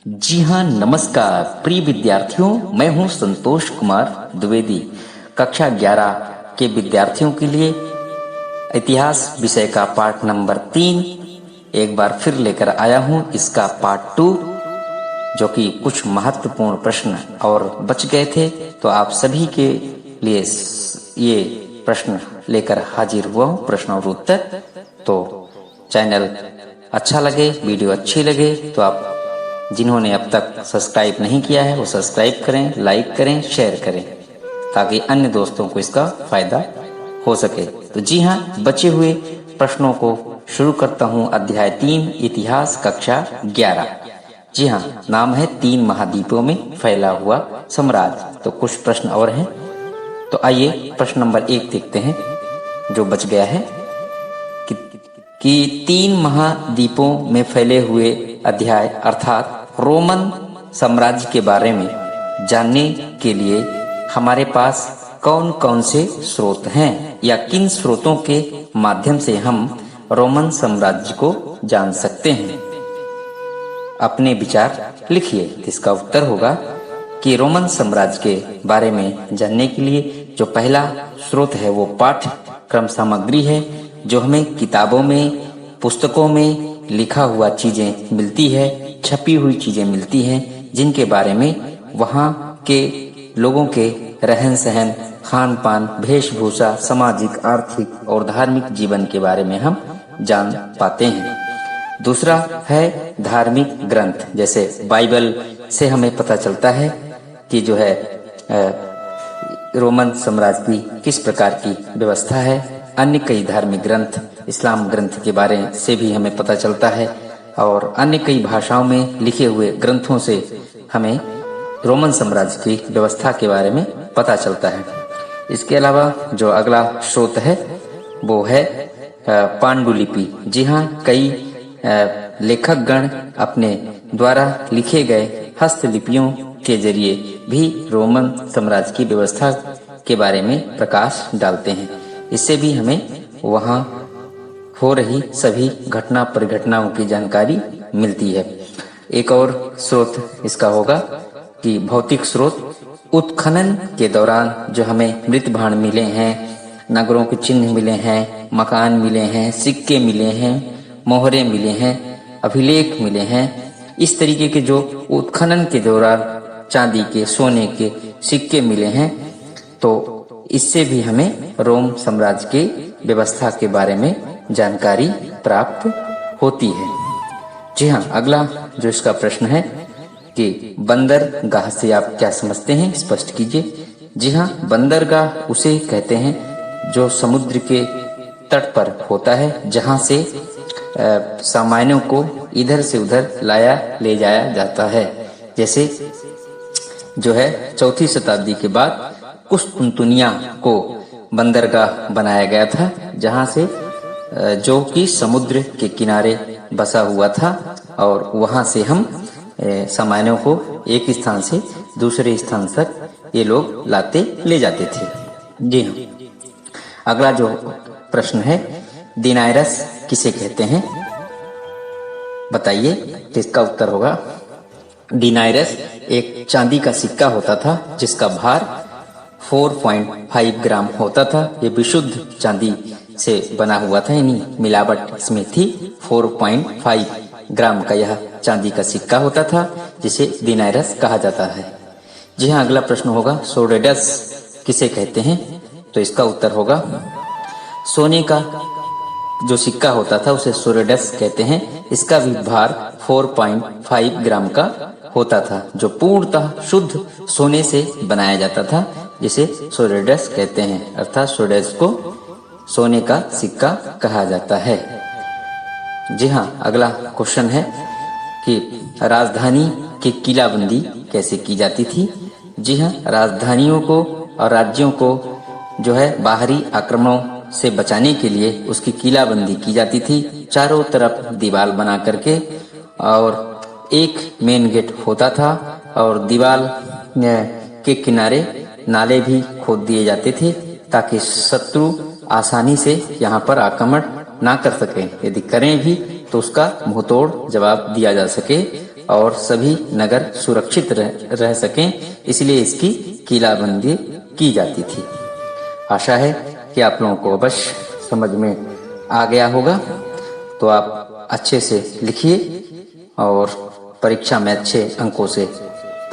जी हाँ, नमस्कार प्रिय विद्यार्थियों, मैं हूँ संतोष कुमार द्विवेदी। कक्षा 11 के विद्यार्थियों के लिए इतिहास विषय का पाठ नंबर 3 एक बार फिर लेकर आया हूँ। इसका पार्ट 2 जो कि कुछ महत्वपूर्ण प्रश्न और बच गए थे, तो आप सभी के लिए ये प्रश्न लेकर हाजिर हुआ हूँ, प्रश्न और उत्तर। तो चैनल अच्छा लगे, वीडियो अच्छी लगे तो आप जिन्होंने अब तक सब्सक्राइब नहीं किया है वो सब्सक्राइब करें, लाइक करें, शेयर करें, ताकि अन्य दोस्तों को इसका फायदा हो सके। तो जी हाँ, बचे हुए प्रश्नों को शुरू करता हूँ। अध्याय 3 इतिहास, कक्षा 11। जी हाँ, नाम है 3 महाद्वीपों में फैला हुआ साम्राज्य। तो कुछ प्रश्न और हैं, तो आइए प्रश्न नंबर 1 देखते हैं जो बच गया है कि 3 महाद्वीपों में फैले हुए अध्याय अर्थात रोमन साम्राज्य के बारे में जानने के लिए हमारे पास कौन कौन से स्रोत हैं, या किन स्रोतों के माध्यम से हम रोमन साम्राज्य को जान सकते हैं। अपने विचार लिखिए। इसका उत्तर होगा कि रोमन साम्राज्य के बारे में जानने के लिए जो पहला स्रोत है वो पाठ्यक्रम सामग्री है, जो हमें किताबों में, पुस्तकों में लिखा हुआ चीजें मिलती है, छपी हुई चीजें मिलती हैं, जिनके बारे में वहाँ के लोगों के रहन सहन, खान पान, वेशभूषा, सामाजिक, आर्थिक और धार्मिक जीवन के बारे में हम जान पाते हैं। दूसरा है धार्मिक ग्रंथ, जैसे बाइबल से हमें पता चलता है कि जो है रोमन साम्राज्य की किस प्रकार की व्यवस्था है। अन्य कई धार्मिक ग्रंथ, इस्लाम ग्रंथ के बारे से भी हमें पता चलता है, और अन्य कई भाषाओं में लिखे हुए ग्रंथों से हमें रोमन साम्राज्य की व्यवस्था के बारे में पता चलता है। इसके अलावा जो अगला स्रोत है वो है पांडुलिपि। जी हाँ, कई लेखक गण अपने द्वारा लिखे गए हस्तलिपियों के जरिए भी रोमन साम्राज्य की व्यवस्था के बारे में प्रकाश डालते हैं। इससे भी हमें वहाँ हो रही सभी घटना परिघटनाओं की जानकारी मिलती है। एक और स्रोत इसका होगा कि भौतिक स्रोत, उत्खनन के दौरान जो हमें मृत भांड मिले हैं, नगरों के चिन्ह मिले हैं, मकान मिले हैं, सिक्के मिले हैं, मोहरे मिले हैं, अभिलेख मिले हैं। इस तरीके के जो उत्खनन के दौरान चांदी के, सोने के सिक्के मिले हैं, तो इससे भी हमें रोम साम्राज्य के व्यवस्था के बारे में जानकारी प्राप्त होती है। जी हाँ, अगला जो इसका प्रश्न है कि बंदरगाह से आप क्या समझते हैं, स्पष्ट कीजिए। जी हाँ, बंदरगाह उसे कहते हैं जो समुद्र के तट पर होता है, जहाँ से सामानों को इधर से उधर ले जाया जाता है। जैसे जो है 4वीं शताब्दी के बाद कुस्तुनतुनिया को बंदरगाह बनाया गया था, जहाँ से जो कि समुद्र के किनारे बसा हुआ था, और वहाँ से हम सामानों को एक स्थान से दूसरे स्थान तक ये लोग ले जाते थे। जी हाँ, अगला जो प्रश्न है, दिनारस किसे कहते हैं, बताइए। तो इसका उत्तर होगा दिनारस एक चांदी का सिक्का होता था जिसका भार 4.5 ग्राम होता था। ये विशुद्ध चांदी से बना हुआ था, यानी मिलावट इसमें थी। 4.5 ग्राम का यह चांदी का सिक्का होता था, जिसे दिनारस कहा जाता है। जी हाँ, अगला प्रश्न होगा सोडेडस किसे कहते हैं। तो इसका उत्तर होगा सोने का जो सिक्का होता था उसे सोडेडस कहते हैं। इसका भी भार 4.5 ग्राम का होता था, जो पूर्णतः शुद्ध सोने से बनाया जाता था, जिसे सोडेडस कहते हैं। अर्थात सोडेडस को सोने का सिक्का कहा जाता है। जी हाँ, अगला क्वेश्चन है कि राजधानी की किलाबंदी कैसे की जाती थी। जी हाँ, राजधानियों को और राज्यों को जो है बाहरी आक्रमणों से बचाने के लिए उसकी किलाबंदी की जाती थी। चारों तरफ दीवार बना करके, और एक मेन गेट होता था, और दीवार के किनारे नाले भी खोद दिए जाते थे, ताकि शत्रु आसानी से यहाँ पर आक्रमण ना कर सके। यदि करें भी तो उसका मुंहतोड़ जवाब दिया जा सके। और सभी नगर सुरक्षित रह सकें, इसलिए इसकी किलाबंदी की जाती थी। आशा है कि आप लोगों को अवश्य समझ में आ गया होगा। तो आप अच्छे से लिखिए और परीक्षा में अच्छे अंकों से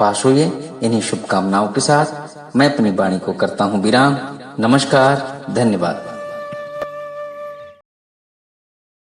पास होइए। इन्हीं शुभकामनाओं के साथ मैं अपनी वाणी को करता हूँ विराम। नमस्कार, धन्यवाद।